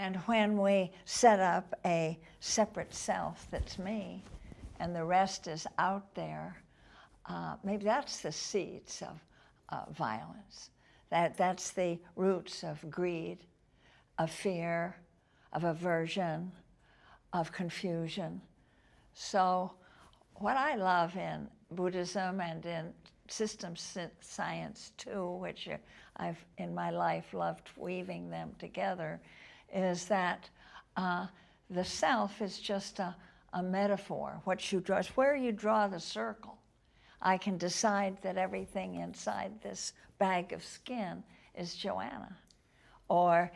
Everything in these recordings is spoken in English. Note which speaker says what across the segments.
Speaker 1: And when we set up a separate self that's me, and the rest is out there, maybe that's the seeds of violence. That's the roots of greed, of fear, of aversion, of confusion. So what I love in Buddhism and in systems science too, which I've in my life loved weaving them together, is that the self is just a metaphor. What you draw, it's where you draw the circle. I can decide that everything inside this bag of skin is Joanna, or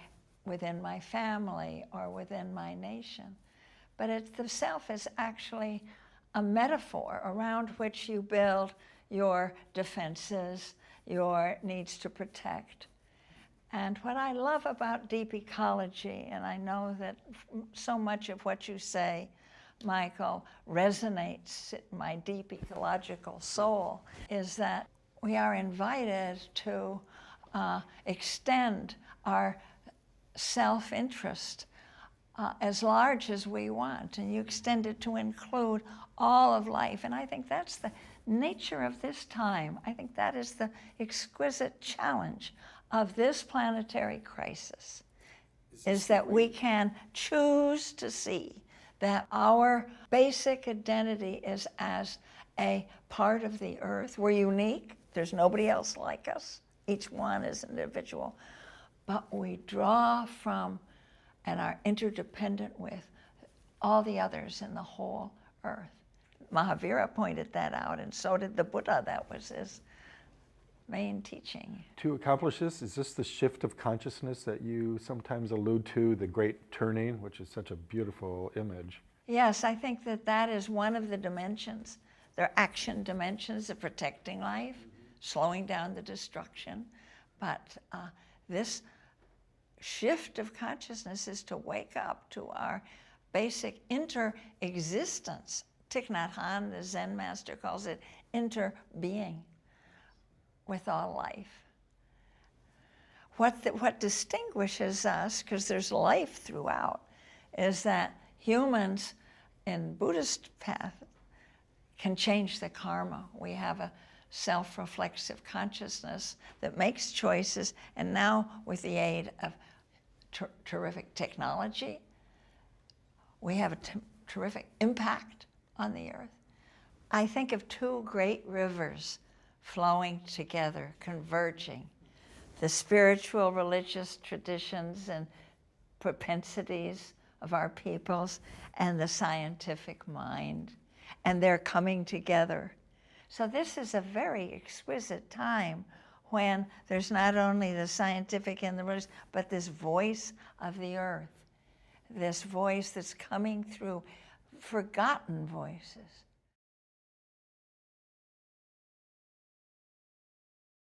Speaker 1: within my family, or within my nation. But the self is actually a metaphor around which you build your defenses, your needs to protect. And what I love about deep ecology, and I know that so much of what you say, Michael, resonates in my deep ecological soul, is that we are invited to extend our self-interest as large as we want, and you extend it to include all of life. And I think that's the nature of this time. I think that is the exquisite challenge of this planetary crisis, is that we can choose to see that our basic identity is as a part of the earth. We're unique. There's nobody else like us. Each one is an individual. But we draw from and are interdependent with all the others in the whole earth. Mahavira pointed that out, and so did the Buddha. That was his main teaching.
Speaker 2: To accomplish this, is this the shift of consciousness that you sometimes allude to, the great turning, which is such a beautiful image?
Speaker 1: Yes, I think that that is one of the dimensions. There are action dimensions of protecting life, slowing down the destruction. But this shift of consciousness is to wake up to our basic inter-existence. Thich Nhat Hanh, the Zen master, calls it inter-being with all life. What distinguishes us, because there's life throughout, is that humans in Buddhist path can change the karma. We have a self-reflexive consciousness that makes choices, and now with the aid of terrific technology, we have a terrific impact on the earth. I think of two great rivers flowing together, converging, the spiritual religious traditions and propensities of our peoples and the scientific mind, and they're coming together. So this is a very exquisite time when there's not only the scientific and the religious, but this voice of the earth, this voice that's coming through forgotten voices,